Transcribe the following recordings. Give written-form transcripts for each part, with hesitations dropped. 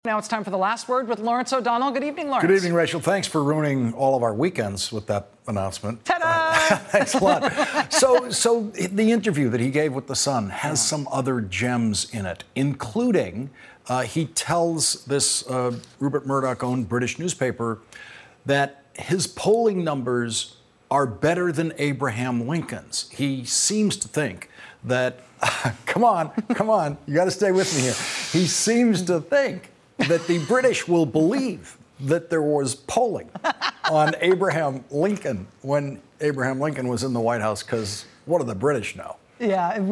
Now it's time for the last word with Lawrence O'Donnell. Good evening, Lawrence. Good evening, Rachel. Thanks for ruining all of our weekends with that announcement. Ta-da! Thanks a lot. So the interview that he gave with The Sun has some other gems in it, including he tells this Rupert Murdoch-owned British newspaper that his polling numbers are better than Abraham Lincoln's. He seems to think that, come on, you got to stay with me here. He seems to think that the British will believe that there was polling on Abraham Lincoln when Abraham Lincoln was in the White House, because what do the British know? Yeah, it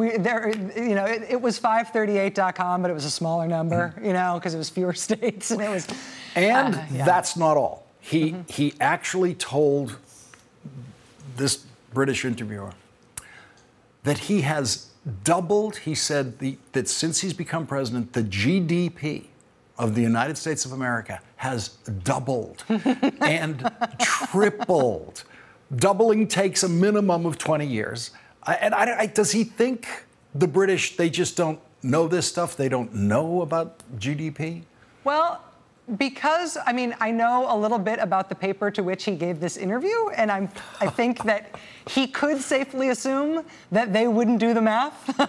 was 538.com, but it was a smaller number, because it was fewer states, and it was. And that's not all. He actually told this British interviewer that he has doubled. He said that since he's become president, the GDP of the United States of America has doubled and tripled. Doubling takes a minimum of 20 years. Does he think the British, they just don't know this stuff? They don't know about GDP? Well, because, I know a little bit about the paper to which he gave this interview, and I think that he could safely assume that they wouldn't do the math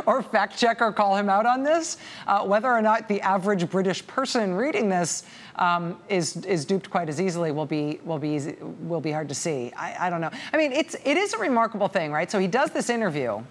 or fact check or call him out on this. Whether or not the average British person reading this is duped quite as easily will be hard to see. I don't know. It is a remarkable thing, right? So he does this interview.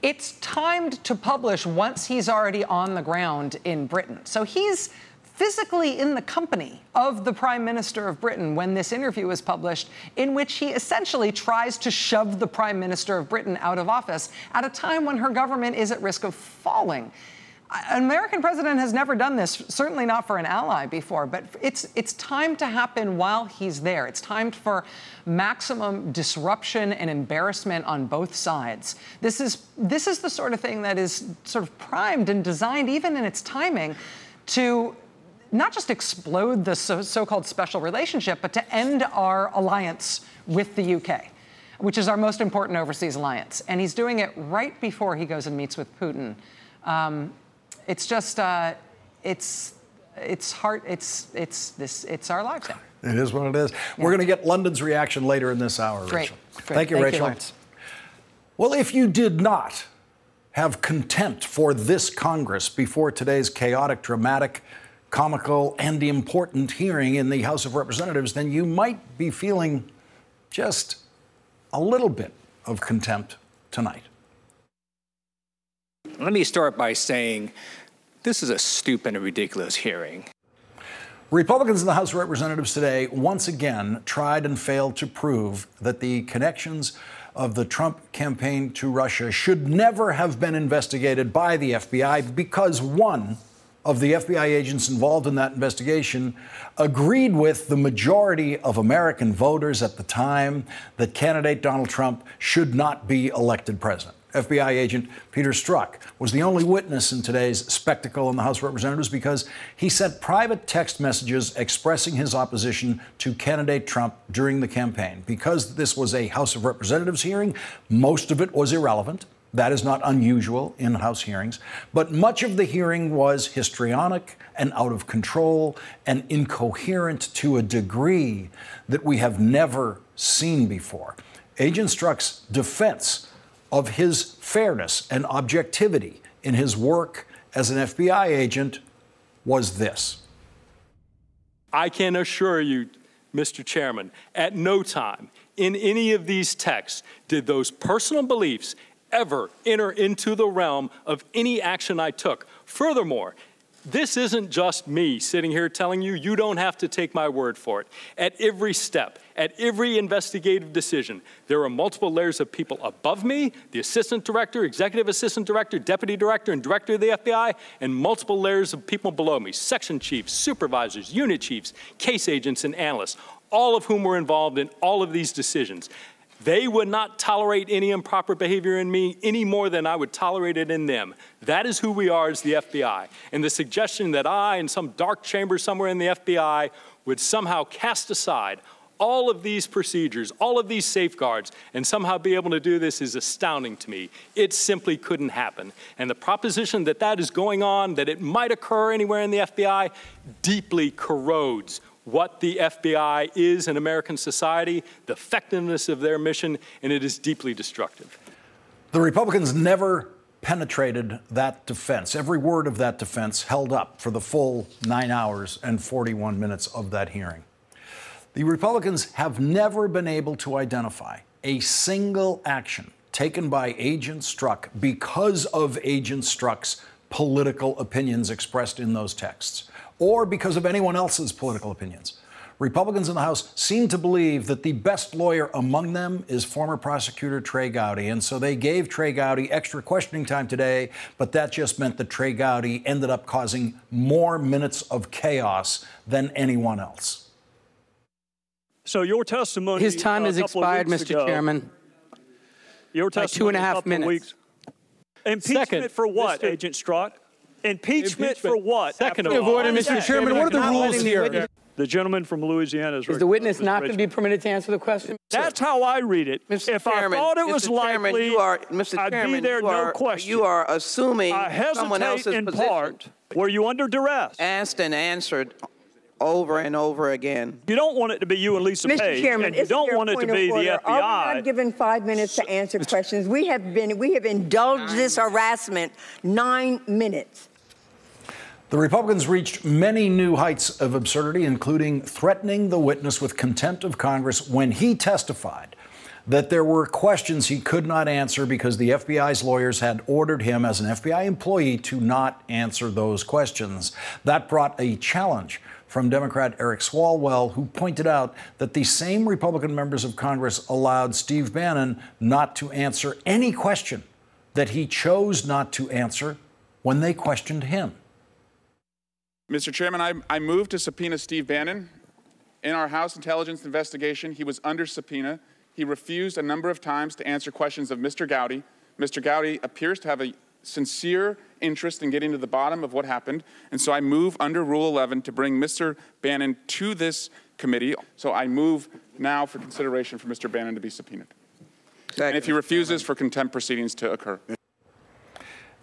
It's timed to publish once he's already on the ground in Britain. So he's physically in the company of the Prime Minister of Britain when this interview is published, in which he essentially tries to shove the Prime Minister of Britain out of office at a time when her government is at risk of falling. An American president has never done this, certainly not for an ally before, but it's timed to happen while he's there. It's timed for maximum disruption and embarrassment on both sides. This is the sort of thing that is sort of primed and designed, even in its timing, to not just explode the so-called special relationship, but to end our alliance with the UK, which is our most important overseas alliance. And he's doing it right before he goes and meets with Putin. It's just, it's hard. It's our lives now. It is what it is. Yeah. We're going to get London's reaction later in this hour, Rachel. Great. Thank you, Rachel. Well, if you did not have contempt for this Congress before today's chaotic, dramatic, comical, and important hearing in the House of Representatives, then you might be feeling just a little bit of contempt tonight. Let me start by saying this is a stupid and ridiculous hearing. Republicans in the House of Representatives today once again tried and failed to prove that the connections of the Trump campaign to Russia should never have been investigated by the FBI because one of the FBI agents involved in that investigation agreed with the majority of American voters at the time that candidate Donald Trump should not be elected president. FBI agent Peter Strzok was the only witness in today's spectacle in the House of Representatives because he sent private text messages expressing his opposition to candidate Trump during the campaign. Because this was a House of Representatives hearing, most of it was irrelevant. That is not unusual in House hearings. But much of the hearing was histrionic and out of control and incoherent to a degree that we have never seen before. Agent Strzok's defense of his fairness and objectivity in his work as an FBI agent was this. I can assure you, Mr. Chairman, at no time in any of these texts did those personal beliefs ever enter into the realm of any action I took. Furthermore, this isn't just me sitting here telling you, you don't have to take my word for it. At every step, at every investigative decision, there are multiple layers of people above me, the assistant director, executive assistant director, deputy director, and director of the FBI, and multiple layers of people below me, section chiefs, supervisors, unit chiefs, case agents, and analysts, all of whom were involved in all of these decisions. They would not tolerate any improper behavior in me any more than I would tolerate it in them. That is who we are as the FBI. And the suggestion that I, in some dark chamber somewhere in the FBI, would somehow cast aside all of these procedures, all of these safeguards, and somehow be able to do this is astounding to me. It simply couldn't happen. And the proposition that that is going on, that it might occur anywhere in the FBI, deeply corrodes what the FBI is in American society, the effectiveness of their mission, and it is deeply destructive. The Republicans never penetrated that defense. Every word of that defense held up for the full 9 hours and 41 minutes of that hearing. The Republicans have never been able to identify a single action taken by Agent Strzok because of Agent Strzok's political opinions expressed in those texts, or because of anyone else's political opinions. Republicans in the House seem to believe that the best lawyer among them is former prosecutor Trey Gowdy, and so they gave Trey Gowdy extra questioning time today, but that just meant that Trey Gowdy ended up causing more minutes of chaos than anyone else. So your testimony... His time has expired, Mr. Chairman. Your testimony by 2.5 minutes. Impeachment Second, for what, Mr. Agent Strzok? Impeachment for what? Second Point of order, Mr. Chairman. What are the rules here? The gentleman from Louisiana Is the witness not going to be permitted to answer the question? That's how I read it. Mr. If Chairman, I thought it was Mr. Chairman, likely, Mr. I'd Chairman, be there, no question. You are assuming I someone hesitate else's in position. part. Were you under duress? Asked and answered over and over again. You don't want it to be you and Lisa Mr. Page, Chairman, and you don't want it to be the FBI. Are we not given 5 minutes to answer questions? We have indulged this harassment 9 minutes. The Republicans reached many new heights of absurdity, including threatening the witness with contempt of Congress when he testified that there were questions he could not answer because the FBI's lawyers had ordered him as an FBI employee to not answer those questions. That brought a challenge from Democrat Eric Swalwell, who pointed out that the same Republican members of Congress allowed Steve Bannon not to answer any question that he chose not to answer when they questioned him. Mr. Chairman, I move to subpoena Steve Bannon. In our House intelligence investigation, he was under subpoena. He refused a number of times to answer questions of Mr. Gowdy. Mr. Gowdy appears to have a sincere interest in getting to the bottom of what happened, and so I move under Rule 11 to bring Mr. Bannon to this committee. So I move now for consideration for Mr. Bannon to be subpoenaed. And if he refuses, for contempt proceedings to occur.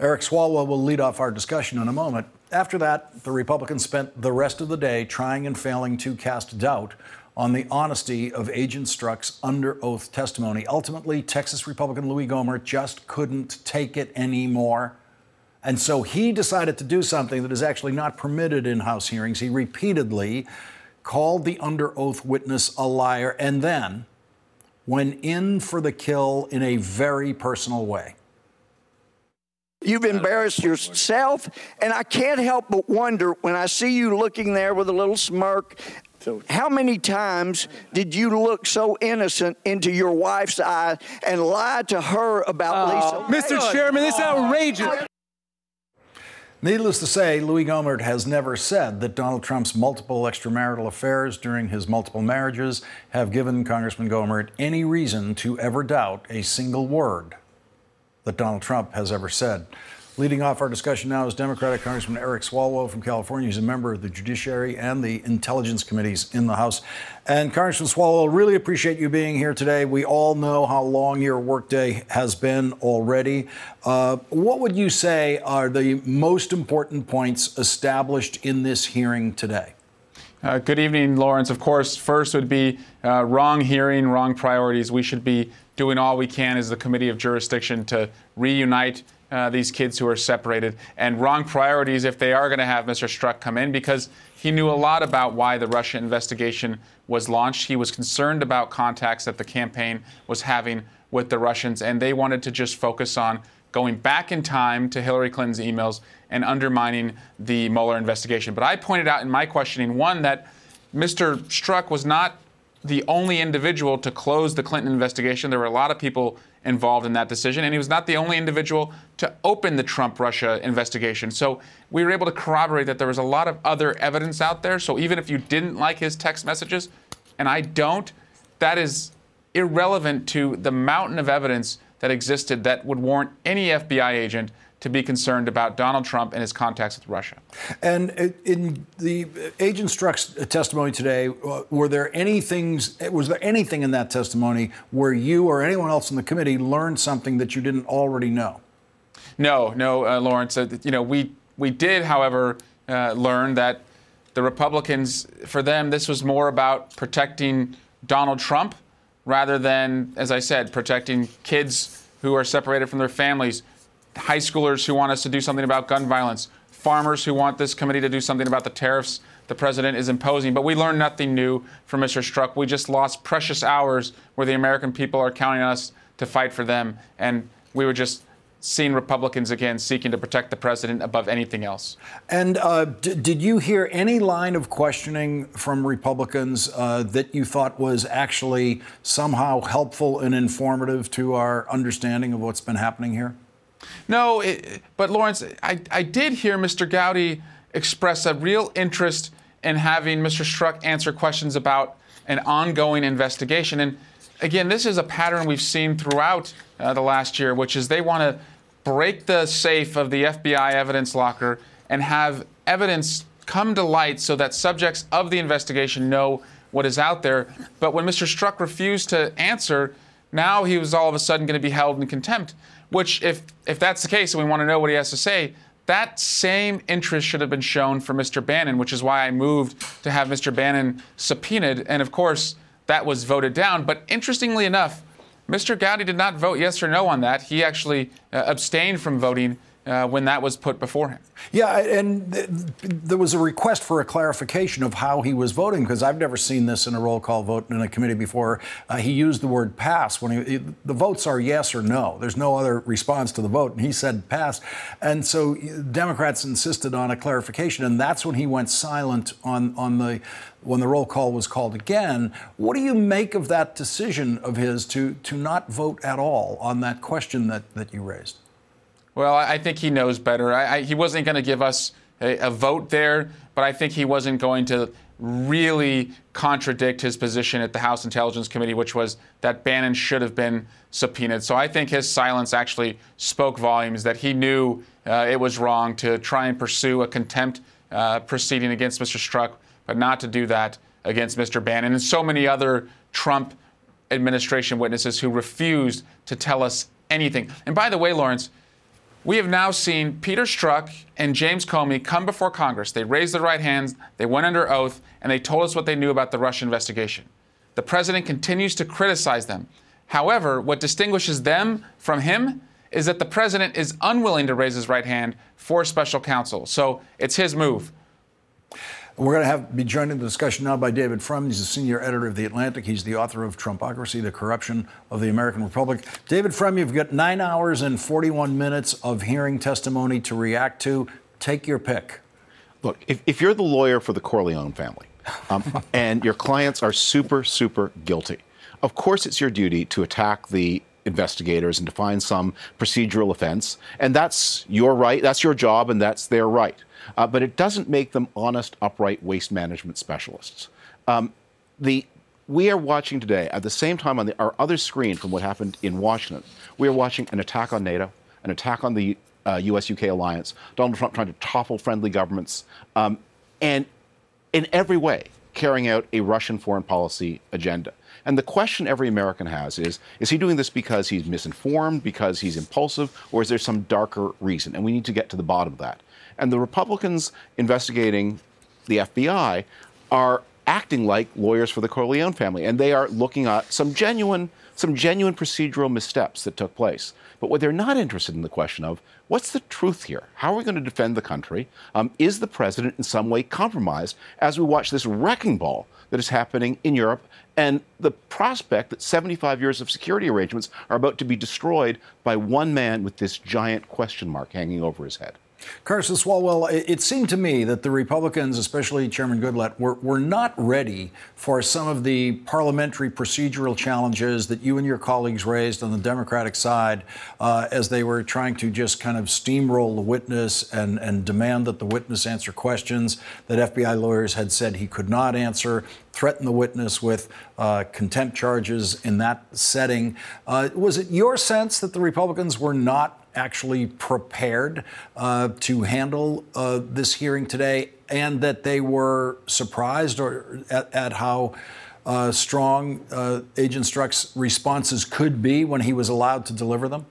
Eric Swalwell will lead off our discussion in a moment. After that, the Republicans spent the rest of the day trying and failing to cast doubt on the honesty of Agent Strzok's under oath testimony. Ultimately, Texas Republican Louis Gohmert just couldn't take it anymore. And so he decided to do something that is actually not permitted in House hearings. He repeatedly called the under oath witness a liar and then went in for the kill in a very personal way. You've embarrassed yourself, and I can't help but wonder when I see you looking there with a little smirk, how many times did you look so innocent into your wife's eye and lie to her about Lisa? Mr. Chairman, this is outrageous. Needless to say, Louis Gohmert has never said that Donald Trump's multiple extramarital affairs during his multiple marriages have given Congressman Gohmert any reason to ever doubt a single word that Donald Trump has ever said. Leading off our discussion now is Democratic Congressman Eric Swalwell from California. He's a member of the Judiciary and the Intelligence Committees in the House. And Congressman Swalwell, really appreciate you being here today. We all know how long your workday has been already. What would you say are the most important points established in this hearing today? Good evening, Lawrence. Of course, first would be wrong hearing, wrong priorities. We should be doing all we can as the Committee of Jurisdiction to reunite these kids who are separated, and wrong priorities if they are going to have Mr. Strzok come in, because he knew a lot about why the Russia investigation was launched. He was concerned about contacts that the campaign was having with the Russians, and they wanted to just focus on going back in time to Hillary Clinton's emails and undermining the Mueller investigation. But I pointed out in my questioning, one, that Mr. Strzok was not the only individual to close the Clinton investigation. There were a lot of people involved in that decision, and he was not the only individual to open the Trump-Russia investigation. So we were able to corroborate that there was a lot of other evidence out there. So even if you didn't like his text messages, and I don't, that is irrelevant to the mountain of evidence that existed that would warrant any FBI agent to be concerned about Donald Trump and his contacts with Russia. And in the Agent Strzok's testimony today, was there anything in that testimony where you or anyone else in the committee learned something that you didn't already know? No, Lawrence. We did, however, learn that the Republicans, for them, this was more about protecting Donald Trump rather than, as I said, protecting kids who are separated from their families, high schoolers who want us to do something about gun violence, farmers who want this committee to do something about the tariffs the president is imposing. But we learned nothing new from Mr. Strzok. We just lost precious hours where the American people are counting on us to fight for them. And we were just seeing Republicans again seeking to protect the president above anything else. And did you hear any line of questioning from Republicans that you thought was actually somehow helpful and informative to our understanding of what's been happening here? No, but Lawrence, I did hear Mr. Gowdy express a real interest in having Mr. Strzok answer questions about an ongoing investigation. And again, this is a pattern we've seen throughout the last year, which is they want to break the safe of the FBI evidence locker and have evidence come to light so that subjects of the investigation know what is out there. But when Mr. Strzok refused to answer, now he was all of a sudden going to be held in contempt, which if that's the case and we want to know what he has to say, that same interest should have been shown for Mr. Bannon, which is why I moved to have Mr. Bannon subpoenaed. And of course, that was voted down. But interestingly enough, Mr. Gowdy did not vote yes or no on that. He actually abstained from voting when that was put before him. Yeah, and there was a request for a clarification of how he was voting, because I've never seen this in a roll call vote in a committee before. He used the word pass when the votes are yes or no. There's no other response to the vote, and he said pass. And so Democrats insisted on a clarification, and that's when he went silent when the roll call was called again. What do you make of that decision of his to not vote at all on that question that you raised? Well, I think he knows better. He wasn't going to give us a vote there, but I think he wasn't going to really contradict his position at the House Intelligence Committee, which was that Bannon should have been subpoenaed. So I think his silence actually spoke volumes, that he knew it was wrong to try and pursue a contempt proceeding against Mr. Strzok, but not to do that against Mr. Bannon and so many other Trump administration witnesses who refused to tell us anything. And by the way, Lawrence, we have now seen Peter Strzok and James Comey come before Congress. They raised their right hands, they went under oath, and they told us what they knew about the Russia investigation. The president continues to criticize them. However, what distinguishes them from him is that the president is unwilling to raise his right hand for special counsel. So it's his move. We're going to be joined in the discussion now by David Frum. He's the senior editor of The Atlantic. He's the author of Trumpocracy, The Corruption of the American Republic. David Frum, you've got 9 hours and 41 minutes of hearing testimony to react to. Take your pick. Look, if you're the lawyer for the Corleone family and your clients are super, super guilty, of course it's your duty to attack the investigators and to find some procedural offense. And that's your right, that's your job, and that's their right. But it doesn't make them honest, upright waste management specialists. We are watching today, at the same time on our other screen from what happened in Washington, we are watching an attack on NATO, an attack on the U.S.-UK alliance, Donald Trump trying to topple friendly governments, and in every way carrying out a Russian foreign policy agenda. And the question every American has is he doing this because he's misinformed, because he's impulsive, or is there some darker reason? And we need to get to the bottom of that. And the Republicans investigating the FBI are acting like lawyers for the Corleone family, and they are looking at some genuine procedural missteps that took place. But what they're not interested in the question of, what's the truth here? How are we going to defend the country? Is the president in some way compromised as we watch this wrecking ball that is happening in Europe and the prospect that 75 years of security arrangements are about to be destroyed by one man with this giant question mark hanging over his head? Carson Swalwell, it seemed to me that the Republicans, especially Chairman Goodlatte, were not ready for some of the parliamentary procedural challenges that you and your colleagues raised on the Democratic side as they were trying to just kind of steamroll the witness and demand that the witness answer questions that FBI lawyers had said he could not answer, threaten the witness with contempt charges in that setting. Was it your sense that the Republicans were not actually prepared to handle this hearing today, and that they were surprised at how strong Agent Strzok's responses could be when he was allowed to deliver them?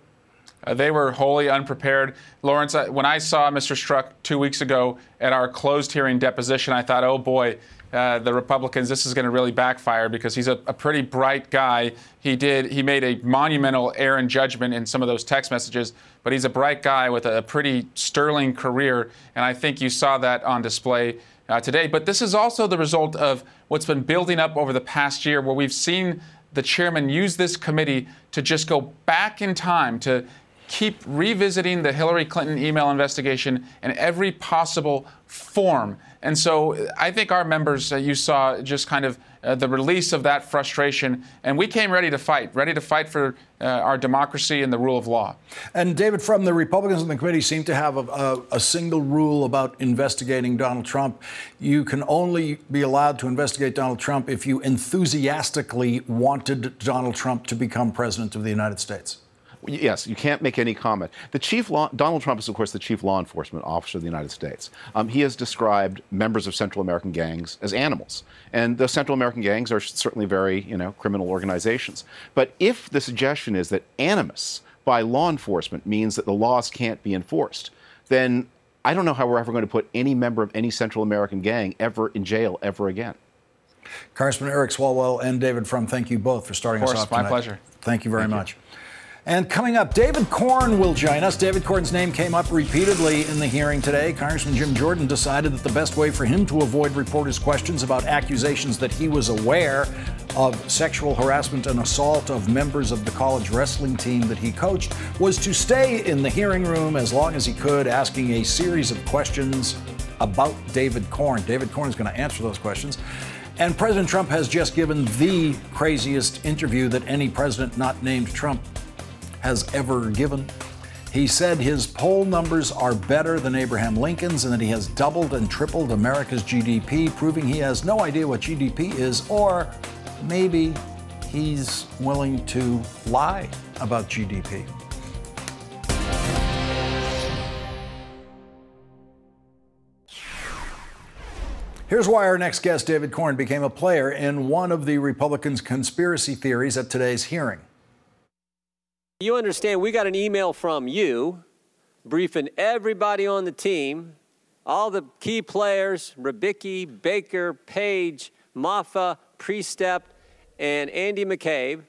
They were wholly unprepared. Lawrence, when I saw Mr. Strzok 2 weeks ago at our closed hearing deposition, I thought, oh boy, the Republicans, this is going to really backfire, because he's a pretty bright guy. He made a monumental error in judgment in some of those text messages, but he's a bright guy with a pretty sterling career, and I think you saw that on display today. But this is also the result of what's been building up over the past year, where we've seen the chairman use this committee to just go back in time, to keep revisiting the Hillary Clinton email investigation in every possible form. And so I think our members, you saw just kind of the release of that frustration, and we came ready to fight for our democracy and the rule of law. And David, from the Republicans in the committee seem to have a single rule about investigating Donald Trump. You can only be allowed to investigate Donald Trump if you enthusiastically wanted Donald Trump to become president of the United States. Yes, you can't make any comment. Donald Trump is, of course, the chief law enforcement officer of the United States. He has described members of Central American gangs as animals. And the Central American gangs are certainly very, criminal organizations. But if the suggestion is that animus by law enforcement means that the laws can't be enforced, then I don't know how we're ever going to put any member of any Central American gang ever in jail ever again. Congressman Eric Swalwell and David Frum, thank you both for starting us off tonight. My pleasure. Thank you very much. And coming up, David Corn will join us. David Corn's name came up repeatedly in the hearing today. Congressman Jim Jordan decided that the best way for him to avoid reporters' questions about accusations that he was aware of sexual harassment and assault of members of the college wrestling team that he coached was to stay in the hearing room as long as he could, asking a series of questions about David Corn. David Corn is going to answer those questions. And President Trump has just given the craziest interview that any president not named Trump has ever given. He said his poll numbers are better than Abraham Lincoln's and that he has doubled and tripled America's GDP, proving he has no idea what GDP is, or maybe he's willing to lie about GDP. Here's why our next guest, David Corn, became a player in one of the Republicans' conspiracy theories at today's hearing. You understand, we got an email from you briefing everybody on the team, all the key players, Rybicki, Baker, Page, Maffa, Priestep, and Andy McCabe.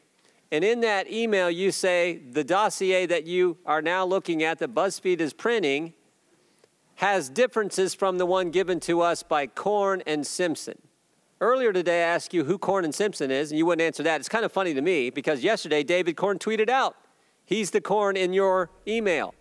And in that email, you say the dossier that you are now looking at, that BuzzFeed is printing, has differences from the one given to us by Corn and Simpson. Earlier today, I asked you who Corn and Simpson is, and you wouldn't answer that. It's kind of funny to me, because yesterday, David Corn tweeted out, he's the Corn in your email.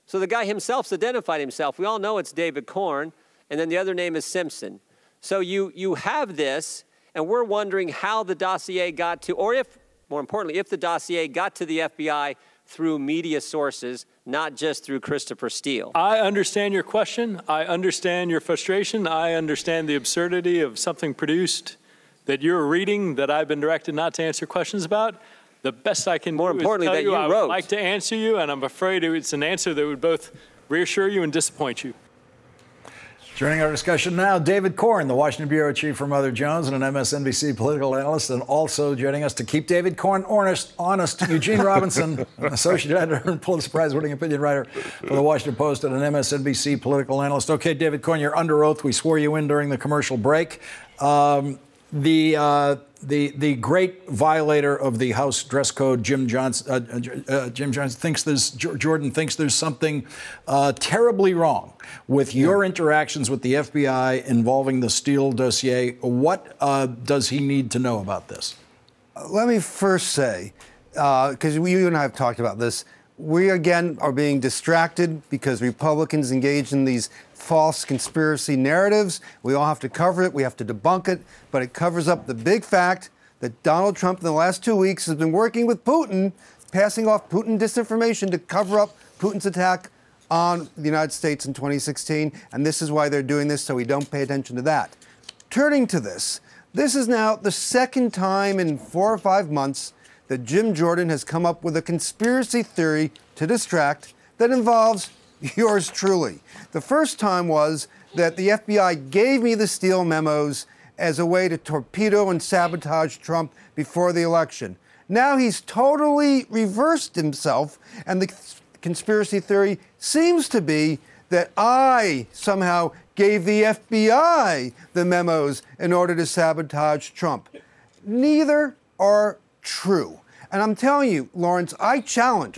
So the guy himself's identified himself. We all know it's David Corn, and then the other name is Simpson. So you have this, and we're wondering how the dossier got to, or if, more importantly, if the dossier got to the FBI through media sources, not just through Christopher Steele. I understand your question. I understand your frustration. I understand the absurdity of something produced that you're reading that I've been directed not to answer questions about. The best I can do is tell you I would like to answer you, and I'm afraid it's an answer that would both reassure you and disappoint you. Joining our discussion now, David Corn, the Washington bureau chief for Mother Jones and an MSNBC political analyst, and also joining us to keep David Corn honest, Eugene Robinson, an associate editor and Pulitzer Prize-winning opinion writer for the Washington Post and an MSNBC political analyst. Okay, David Corn, you're under oath. We swore you in during the commercial break. The great violator of the House dress code, Jim Johnson, Jordan thinks there's something terribly wrong with your interactions with the FBI involving the Steele dossier. What does he need to know about this? Let me first say, because you and I have talked about this, we again are being distracted because Republicans engage in these false conspiracy narratives. We all have to cover it. We have to debunk it. But it covers up the big fact that Donald Trump in the last 2 weeks has been working with Putin, passing off Putin disinformation to cover up Putin's attack on the United States in 2016. And this is why they're doing this, so we don't pay attention to that. Turning to this is now the second time in 4 or 5 months that Jim Jordan has come up with a conspiracy theory to distract that involves yours truly. The first time was that the FBI gave me the Steele memos as a way to torpedo and sabotage Trump before the election. Now he's totally reversed himself, and the conspiracy theory seems to be that I somehow gave the FBI the memos in order to sabotage Trump. Neither are true. And I'm telling you, Lawrence, I challenge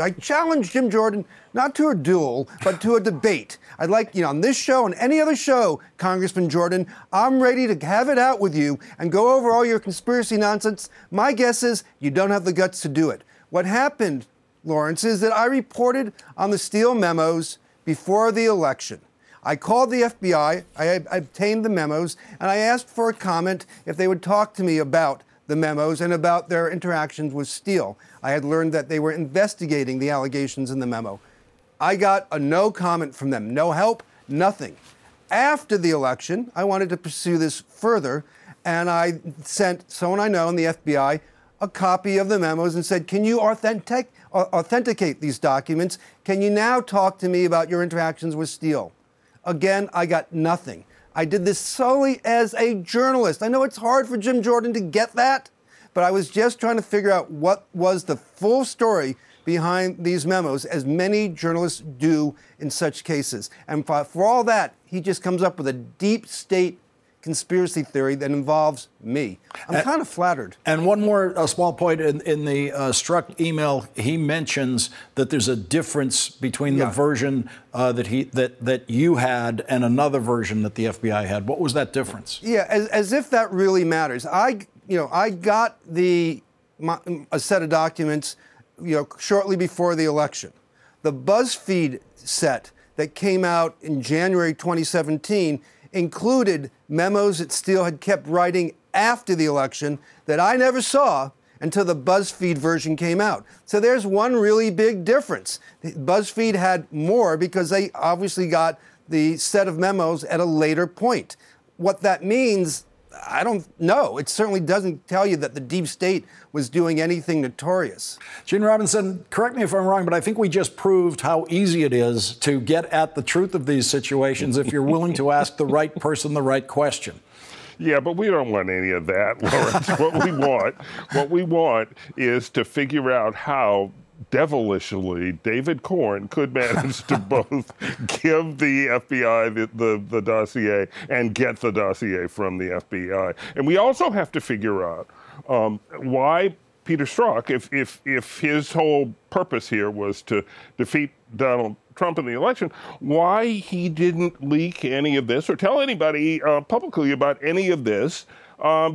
Jim Jordan not to a duel, but to a debate. I'd like, on this show and any other show, Congressman Jordan, I'm ready to have it out with you and go over all your conspiracy nonsense. My guess is you don't have the guts to do it. What happened, Lawrence, is that I reported on the Steele memos before the election. I called the FBI, I obtained the memos, and I asked for a comment if they would talk to me about the memos and about their interactions with Steele. I had learned that they were investigating the allegations in the memo. I got a no comment from them, no help, nothing. After the election, I wanted to pursue this further, and I sent someone I know in the FBI a copy of the memos and said, can you authenticate these documents? Can you now talk to me about your interactions with Steele? Again, I got nothing. I did this solely as a journalist. I know it's hard for Jim Jordan to get that, but I was just trying to figure out what was the full story behind these memos, as many journalists do in such cases. And for all that, he just comes up with a deep state conspiracy theory that involves me. I'm kind of flattered. And one more small point in the Strzok email, he mentions that there's a difference between the version that you had and another version that the FBI had. What was that difference? Yeah, as if that really matters. I got a set of documents, shortly before the election. The BuzzFeed set that came out in January 2017 included memos that Steele had kept writing after the election that I never saw until the BuzzFeed version came out. So there's one really big difference. BuzzFeed had more because they obviously got the set of memos at a later point. What that means, I don't know. It certainly doesn't tell you that the deep state was doing anything notorious. Gene Robinson, correct me if I'm wrong, but I think we just proved how easy it is to get at the truth of these situations if you're willing to ask the right person the right question. Yeah, but we don't want any of that, Lawrence. What we want is to figure out how devilishly David Corn could manage to both give the FBI the dossier and get the dossier from the FBI. And we also have to figure out why Peter Strzok, if his whole purpose here was to defeat Donald Trump in the election, why he didn't leak any of this or tell anybody publicly about any of this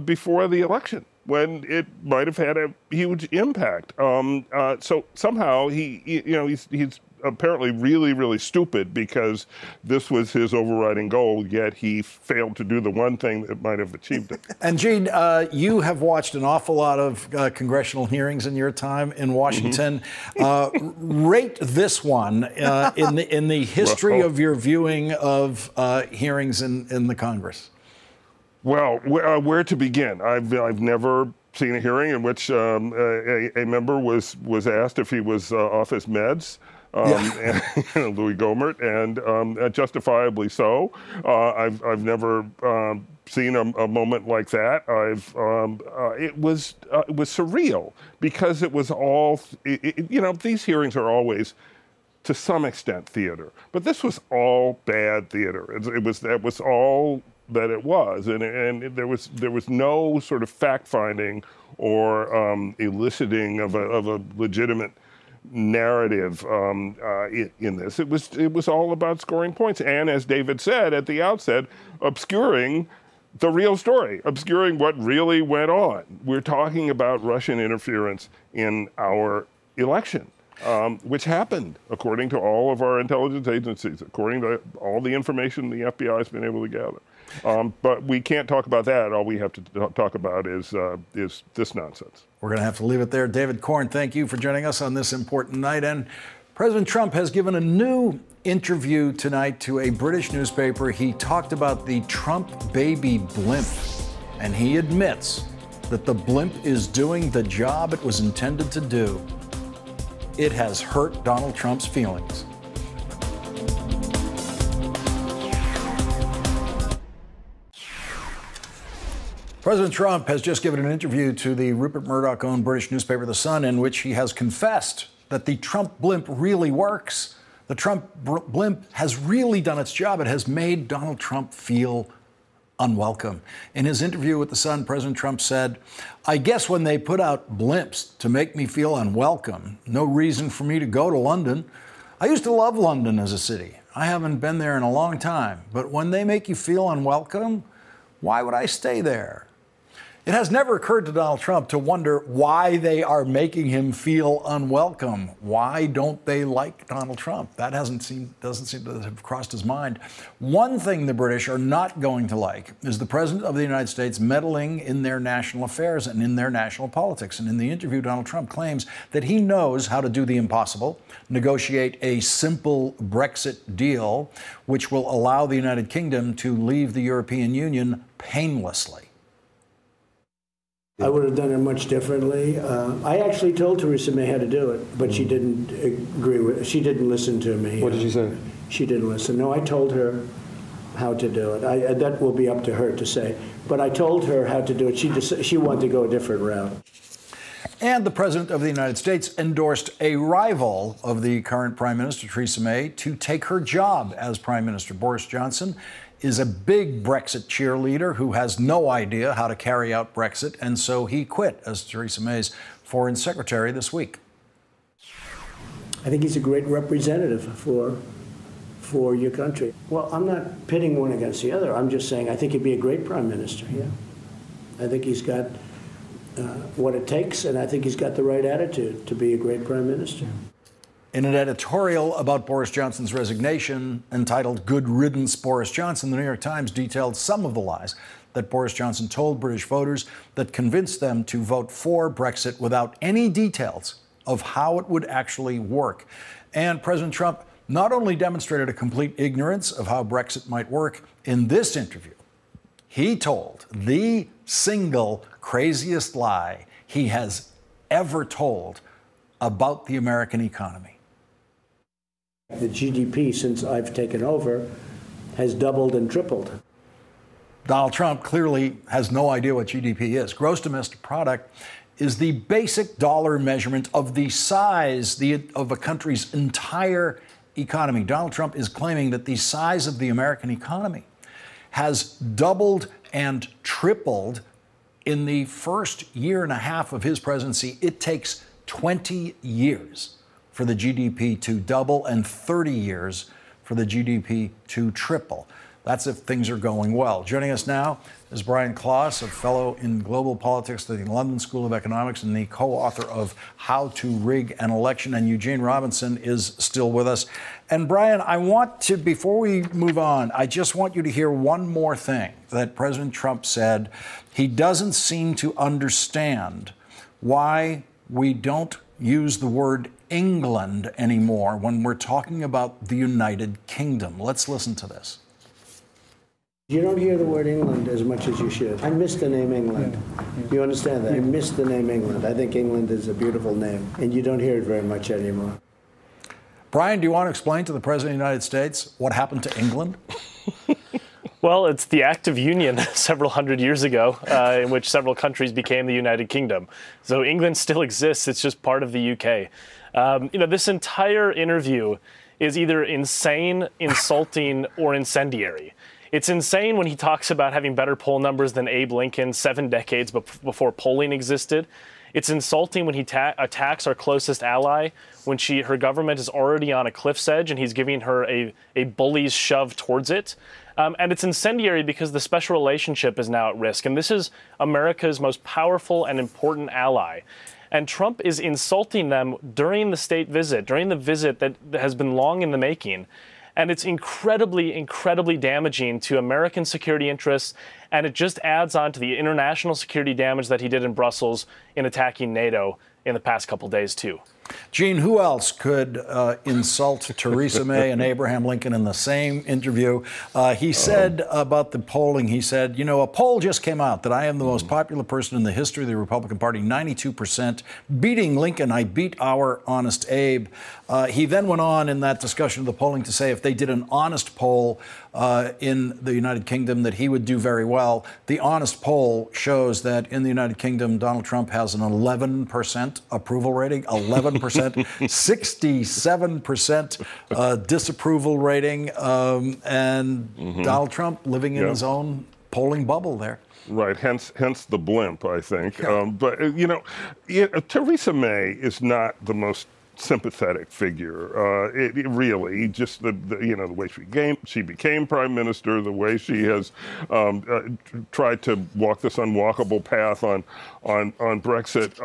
before the election, when it might have had a huge impact. So somehow he's apparently really, really stupid because this was his overriding goal, yet he failed to do the one thing that might have achieved it. And Gene, you have watched an awful lot of congressional hearings in your time in Washington. Rate this one in the history of your viewing of hearings in the Congress. Well, where to begin? I've never seen a hearing in which a member was asked if he was off his meds. And Louis Gohmert, and justifiably so. I've never seen a moment like that. It was surreal because it was all. These hearings are always, to some extent, theater, but this was all bad theater. That was all that it was, and there was no sort of fact finding or eliciting of a legitimate narrative in this. It was all about scoring points, and as David said at the outset, obscuring the real story, obscuring what really went on. We're talking about Russian interference in our election, which happened according to all of our intelligence agencies, according to all the information the FBI has been able to gather. But we can't talk about that. All we have to talk about is this nonsense. We're going to have to leave it there. David Corn, thank you for joining us on this important night. And President Trump has given a new interview tonight to a British newspaper. He talked about the Trump baby blimp, and he admits that the blimp is doing the job it was intended to do. It has hurt Donald Trump's feelings. President Trump has just given an interview to the Rupert Murdoch-owned British newspaper The Sun, in which he has confessed that the Trump blimp really works. The Trump blimp has really done its job. It has made Donald Trump feel unwelcome. In his interview with The Sun, President Trump said, "I guess when they put out blimps to make me feel unwelcome, no reason for me to go to London. I used to love London as a city. I haven't been there in a long time. But when they make you feel unwelcome, why would I stay there?" It has never occurred to Donald Trump to wonder why they are making him feel unwelcome. Why don't they like Donald Trump? That doesn't seem to have crossed his mind. One thing the British are not going to like is the President of the United States meddling in their national affairs and in their national politics. And in the interview, Donald Trump claims that he knows how to do the impossible, negotiate a simple Brexit deal, which will allow the United Kingdom to leave the European Union painlessly. I would have done it much differently. I actually told Theresa May how to do it, but she didn't agree with it. She didn't listen to me. What did she say? She didn't listen. No, I told her how to do it. That will be up to her to say. But I told her how to do it. She wanted to go a different route. And the President of the United States endorsed a rival of the current Prime Minister, Theresa May, to take her job as Prime Minister. Boris Johnson is a big Brexit cheerleader who has no idea how to carry out Brexit, and so he quit as Theresa May's Foreign Secretary this week. I think he's a great representative for your country. Well, I'm not pitting one against the other. I'm just saying I think he'd be a great Prime Minister, yeah. I think he's got what it takes, and I think he's got the right attitude to be a great Prime Minister. In an editorial about Boris Johnson's resignation entitled "Good Riddance, Boris Johnson," the New York Times detailed some of the lies that Boris Johnson told British voters that convinced them to vote for Brexit without any details of how it would actually work. And President Trump not only demonstrated a complete ignorance of how Brexit might work in this interview, he told the single craziest lie he has ever told about the American economy. The GDP, since I've taken over, has doubled and tripled. Donald Trump clearly has no idea what GDP is. Gross domestic product is the basic dollar measurement of the size of a country's entire economy. Donald Trump is claiming that the size of the American economy has doubled and tripled in the first year and a half of his presidency. It takes 20 years for the GDP to double and 30 years for the GDP to triple. That's if things are going well. Joining us now is Brian Klaas, a fellow in global politics at the London School of Economics and the co-author of How to Rig an Election. And Eugene Robinson is still with us. And Brian, I want to, before we move on, I just want you to hear one more thing that President Trump said. He doesn't seem to understand why we don't use the word England anymore when we're talking about the United Kingdom. Let's listen to this. You don't hear the word England as much as you should. I miss the name England. You understand that? I miss the name England. I think England is a beautiful name, and you don't hear it very much anymore. Brian, do you want to explain to the President of the United States what happened to England? Well, it's the Act of Union several hundred years ago in which several countries became the United Kingdom. So England still exists. It's just part of the UK. This entire interview is either insane, insulting, or incendiary. It's insane when he talks about having better poll numbers than Abe Lincoln 7 decades before polling existed. It's insulting when he attacks our closest ally, when her government is already on a cliff's edge and he's giving her a bully's shove towards it. And it's incendiary because the special relationship is now at risk. And this is America's most powerful and important ally. And Trump is insulting them during the state visit, during the visit that has been long in the making. And it's incredibly, incredibly damaging to American security interests. And it just adds on to the international security damage that he did in Brussels in attacking NATO in the past couple days, too. Gene, who else could insult Theresa May and Abraham Lincoln in the same interview? He said about the polling, he said, you know, a poll just came out that I am the most popular person in the history of the Republican Party, 92%. Beating Lincoln, I beat our Honest Abe. He then went on in that discussion of the polling to say if they did an honest poll in the United Kingdom that he would do very well. The honest poll shows that in the United Kingdom, Donald Trump has an 11% approval rating, 11%, 67% disapproval rating, and Donald Trump living in his own polling bubble there. Right, hence the blimp, I think. But, you know, Theresa May is not the most sympathetic figure. It really just the way she became prime minister, the way she has tried to walk this unwalkable path on Brexit.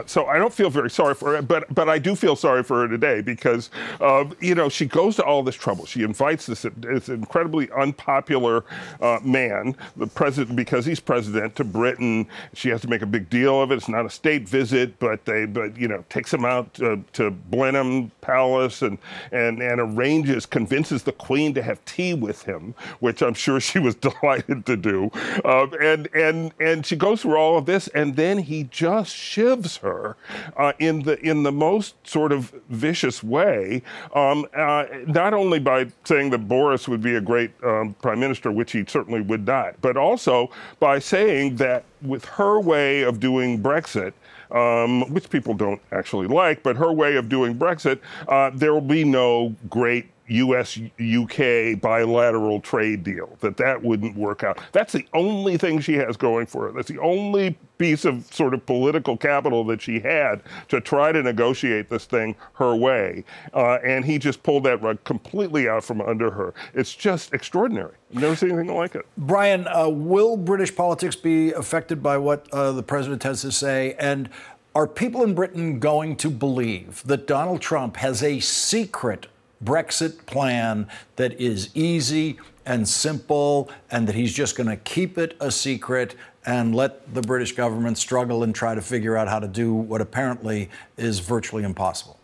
So I don't feel very sorry for her, but I do feel sorry for her today because she goes to all this trouble. She invites this incredibly unpopular man, the president, because he's president, to Britain. She has to make a big deal of it. It's not a state visit, but takes him out to Blenheim Palace and convinces the Queen to have tea with him, which I'm sure she was delighted to do. And she goes through all of this, and then he just shivs her in the most sort of vicious way. Not only by saying that Boris would be a great prime minister, which he certainly would not, but also by saying that with her way of doing Brexit, which people don't actually like, but her way of doing Brexit, there will be no great U.S.-UK bilateral trade deal, that wouldn't work out. That's the only thing she has going for her. That's the only piece of sort of political capital that she had to try to negotiate this thing her way. And he just pulled that rug completely out from under her. It's just extraordinary. I've never seen anything like it. Brian, will British politics be affected by what the president has to say? And are people in Britain going to believe that Donald Trump has a secret Brexit plan that is easy and simple, and that he's just going to keep it a secret and let the British government struggle and try to figure out how to do what apparently is virtually impossible?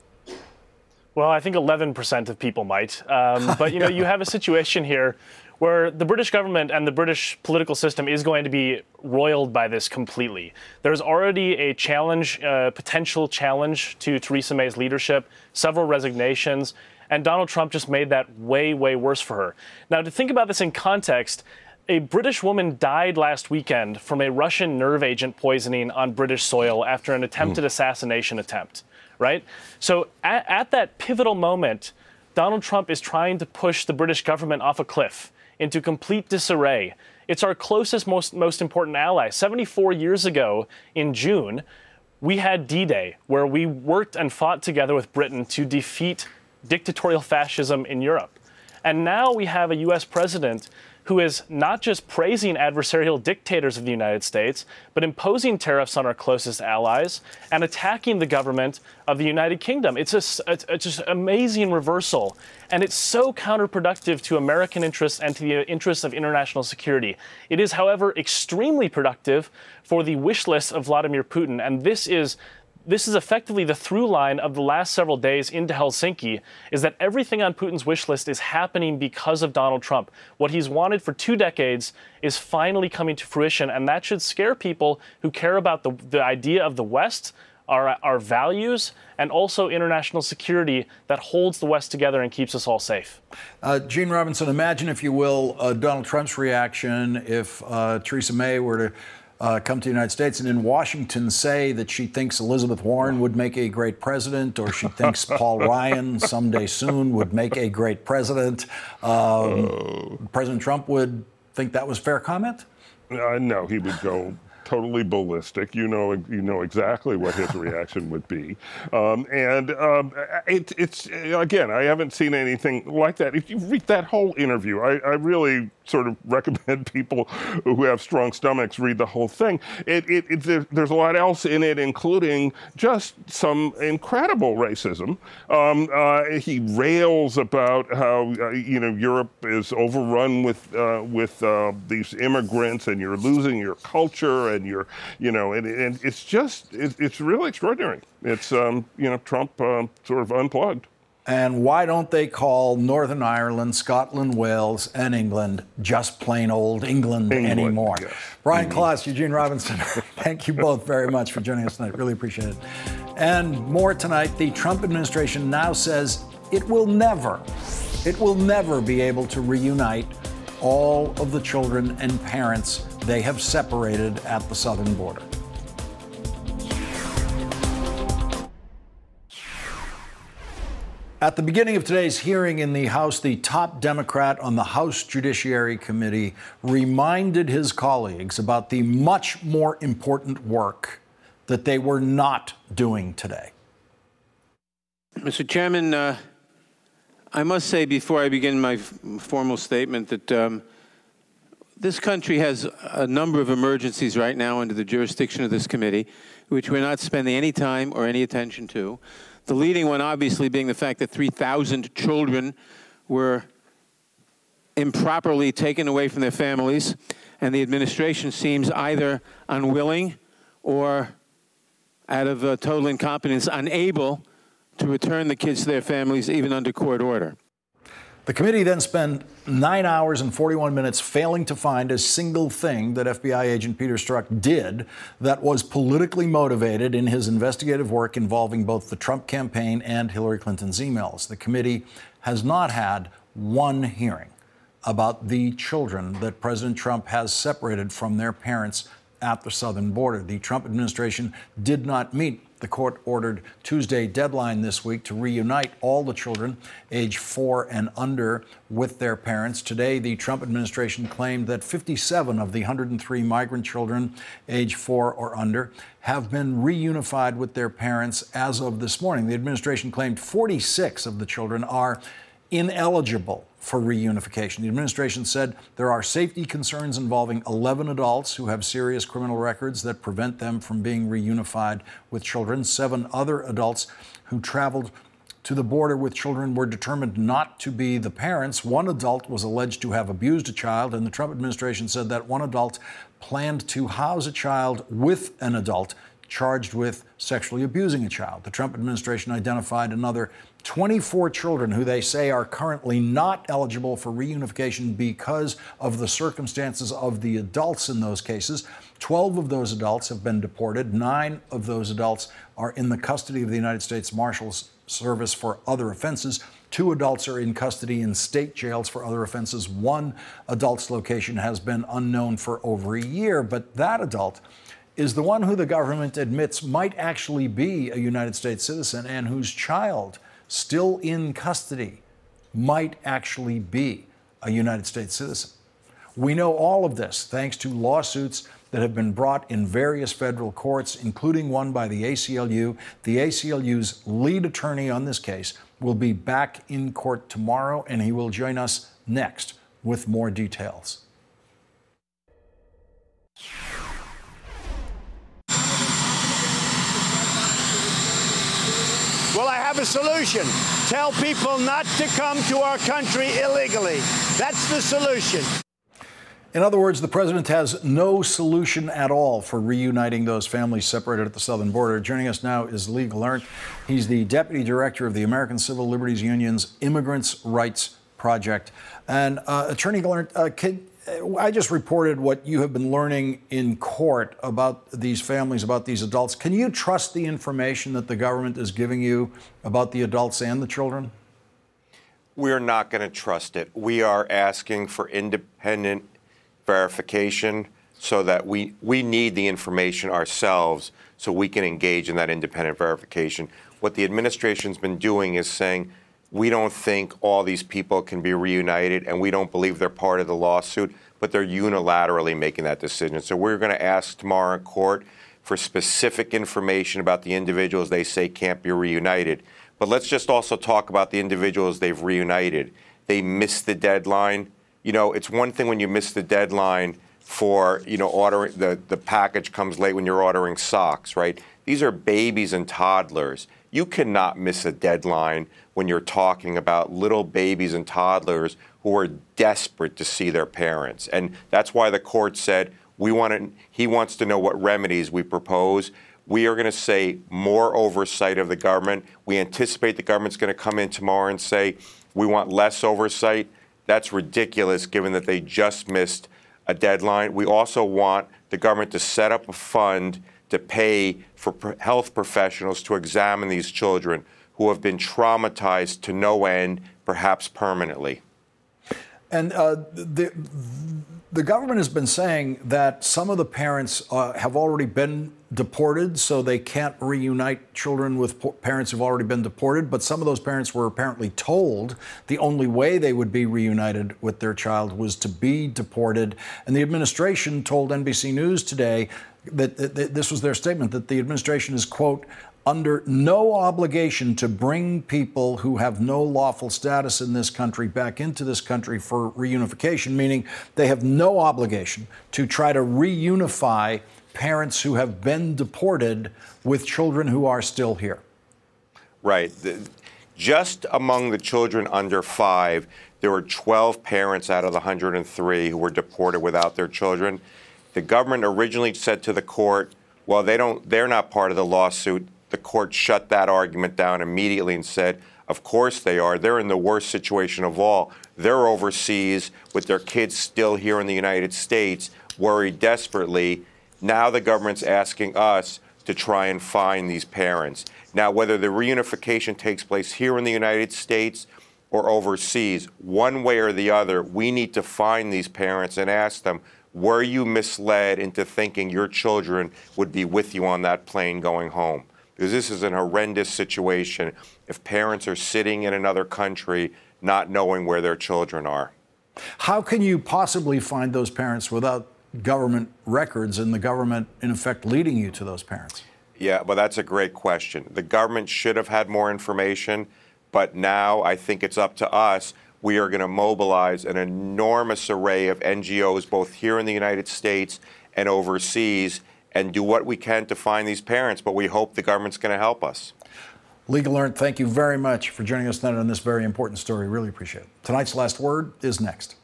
Well, I think 11% of people might. But, you have a situation here where the British government and the British political system is going to be roiled by this completely. There's already a challenge, potential challenge to Theresa May's leadership, several resignations, and Donald Trump just made that way, way worse for her. Now, to think about this in context, a British woman died last weekend from a Russian nerve agent poisoning on British soil after an attempted assassination attempt, right? So at that pivotal moment, Donald Trump is trying to push the British government off a cliff into complete disarray. It's our closest, most important ally. 74 years ago in June, we had D-Day, where we worked and fought together with Britain to defeat dictatorial fascism in Europe. And now we have a U.S. president who is not just praising adversarial dictators of the United States, but imposing tariffs on our closest allies and attacking the government of the United Kingdom. It's just an amazing reversal. And it's so counterproductive to American interests and to the interests of international security. It is, however, extremely productive for the wish list of Vladimir Putin. And this is effectively the through line of the last several days into Helsinki, is that everything on Putin's wish list is happening because of Donald Trump. What he's wanted for 2 decades is finally coming to fruition, and that should scare people who care about the idea of the West, our values, and also international security that holds the West together and keeps us all safe. Gene Robinson, imagine, if you will, Donald Trump's reaction if Theresa May were to come to the United States and in Washington say that she thinks Elizabeth Warren would make a great president, or she thinks Paul Ryan someday soon would make a great president. President Trump would think that was fair comment? No, he would go totally ballistic. You know exactly what his reaction would be. It's again, I haven't seen anything like that. If you read that whole interview, I really sort of recommend people who have strong stomachs read the whole thing. There's a lot else in it, including just some incredible racism. He rails about how Europe is overrun with these immigrants, and you're losing your culture, and and it's just, it's really extraordinary. It's, Trump sort of unplugged. And why don't they call Northern Ireland, Scotland, Wales, and England just plain old England anymore? Yes. Brian Klaas, Eugene Robinson, thank you both very much for joining us tonight. Really appreciate it. And more tonight, the Trump administration now says it will never be able to reunite all of the children and parents they have separated at the southern border. At the beginning of today's hearing in the House, the top Democrat on the House Judiciary Committee reminded his colleagues about the much more important work that they were not doing today. Mr. Chairman, I must say before I begin my formal statement that this country has a number of emergencies right now under the jurisdiction of this committee, which we're not spending any time or any attention to. The leading one, obviously, being the fact that 3,000 children were improperly taken away from their families, and the administration seems either unwilling or, out of total incompetence, unable to return the kids to their families, even under court order. The committee then spent 9 hours and 41 minutes failing to find a single thing that FBI agent Peter Strzok did that was politically motivated in his investigative work involving both the Trump campaign and Hillary Clinton's emails. The committee has not had one hearing about the children that President Trump has separated from their parents at the southern border. The Trump administration did not meet the court-ordered Tuesday deadline this week to reunite all the children age 4 and under with their parents. Today, the Trump administration claimed that 57 of the 103 migrant children age 4 or under have been reunified with their parents as of this morning. The administration claimed 46 of the children are ineligible for reunification. The administration said there are safety concerns involving 11 adults who have serious criminal records that prevent them from being reunified with children. 7 other adults who traveled to the border with children were determined not to be the parents. 1 adult was alleged to have abused a child, and the Trump administration said that 1 adult planned to house a child with an adult charged with sexually abusing a child. The Trump administration identified another 24 children who they say are currently not eligible for reunification because of the circumstances of the adults in those cases. 12 of those adults have been deported. 9 of those adults are in the custody of the United States Marshals Service for other offenses. 2 adults are in custody in state jails for other offenses. 1 adult's location has been unknown for over a year, but that adult is the one who the government admits might actually be a United States citizen and whose child, still in custody, might actually be a United States citizen. We know all of this thanks to lawsuits that have been brought in various federal courts, including one by the ACLU. The ACLU's lead attorney on this case will be back in court tomorrow, and he will join us next with more details. Well, I have a solution. Tell people not to come to our country illegally. That's the solution. In other words, the president has no solution at all for reuniting those families separated at the southern border. Joining us now is Lee Gelernt. He's the deputy director of the American Civil Liberties Union's Immigrants' Rights Project. And Attorney Gelernt, I just reported what you have been learning in court about these families, about these adults. Can you trust the information that the government is giving you about the adults and the children? We're not going to trust it. We are asking for independent verification so that we need the information ourselves so we can engage in that independent verification. What the administration's been doing is saying, we don't think all these people can be reunited, and we don't believe they're part of the lawsuit, but they're unilaterally making that decision. So we're going to ask tomorrow in court for specific information about the individuals they say can't be reunited. But let's just also talk about the individuals they've reunited. They missed the deadline. You know, it's one thing when you miss the deadline for, ordering, the package comes late when you're ordering socks, right? These are babies and toddlers. You cannot miss a deadline when you're talking about little babies and toddlers who are desperate to see their parents. And that's why the court said, He wants to know what remedies we propose. We are going to say more oversight of the government. We anticipate the government's going to come in tomorrow and say, we want less oversight. That's ridiculous given that they just missed a deadline. We also want the government to set up a fund to pay for health professionals to examine these children who have been traumatized to no end, perhaps permanently. And the government has been saying that some of the parents have already been deported, so they can't reunite children with parents who've already been deported. But some of those parents were apparently told the only way they would be reunited with their child was to be deported. And the administration told NBC News today that this was their statement, that the administration is, quote, under no obligation to bring people who have no lawful status in this country back into this country for reunification, meaning they have no obligation to try to reunify parents who have been deported with children who are still here. Right. Just among the children under 5, there were 12 parents out of the 103 who were deported without their children. The government originally said to the court, well, they're not part of the lawsuit. The court shut that argument down immediately and said, of course they are. They're in the worst situation of all. They're overseas with their kids still here in the United States, worried desperately. Now the government's asking us to try and find these parents. Now, whether the reunification takes place here in the United States or overseas, one way or the other, we need to find these parents and ask them, were you misled into thinking your children would be with you on that plane going home? Because this is an horrendous situation if parents are sitting in another country not knowing where their children are. How can you possibly find those parents without government records and the government, in effect, leading you to those parents? Yeah, well, that's a great question. The government should have had more information, but now I think it's up to us. We are going to mobilize an enormous array of NGOs, both here in the United States and overseas, and do what we can to find these parents, but we hope the government's going to help us. Lee Gelernt, thank you very much for joining us tonight on this very important story. Really appreciate it. Tonight's Last Word is next.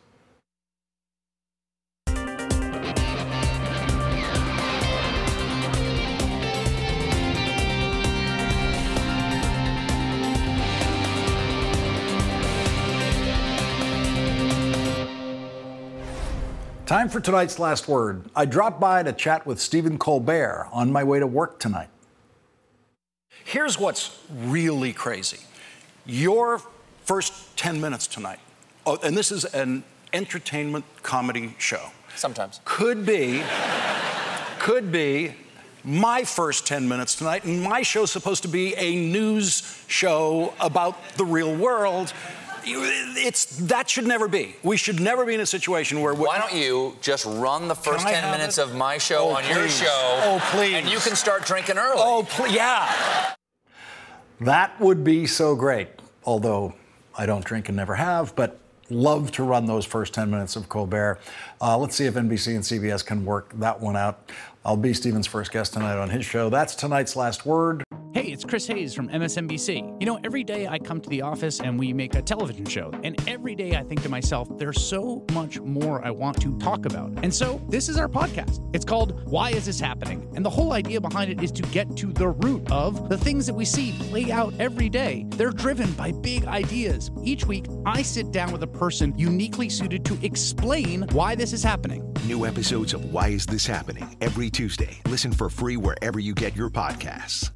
Time for tonight's Last Word. I dropped by to chat with Stephen Colbert on my way to work tonight. Here's what's really crazy. Your first 10 minutes tonight, and this is an entertainment comedy show. Sometimes. Could be my first 10 minutes tonight, and my show's supposed to be a news show about the real world. That should never be. We should never be in a situation where... Why don't you just run the first 10 minutes of my show on your show? Oh, please. And you can start drinking early. Oh, yeah. That would be so great. Although I don't drink and never have, but love to run those first 10 minutes of Colbert. Let's see if NBC and CBS can work that one out. I'll be Stephen's first guest tonight on his show. That's tonight's Last Word. Hey, it's Chris Hayes from MSNBC. You know, every day I come to the office and we make a television show. And every day I think to myself, there's so much more I want to talk about. And so this is our podcast. It's called Why Is This Happening? And the whole idea behind it is to get to the root of the things that we see play out every day. They're driven by big ideas. Each week, I sit down with a person uniquely suited to explain why this is happening. New episodes of Why Is This Happening? Every Tuesday. Listen for free wherever you get your podcasts.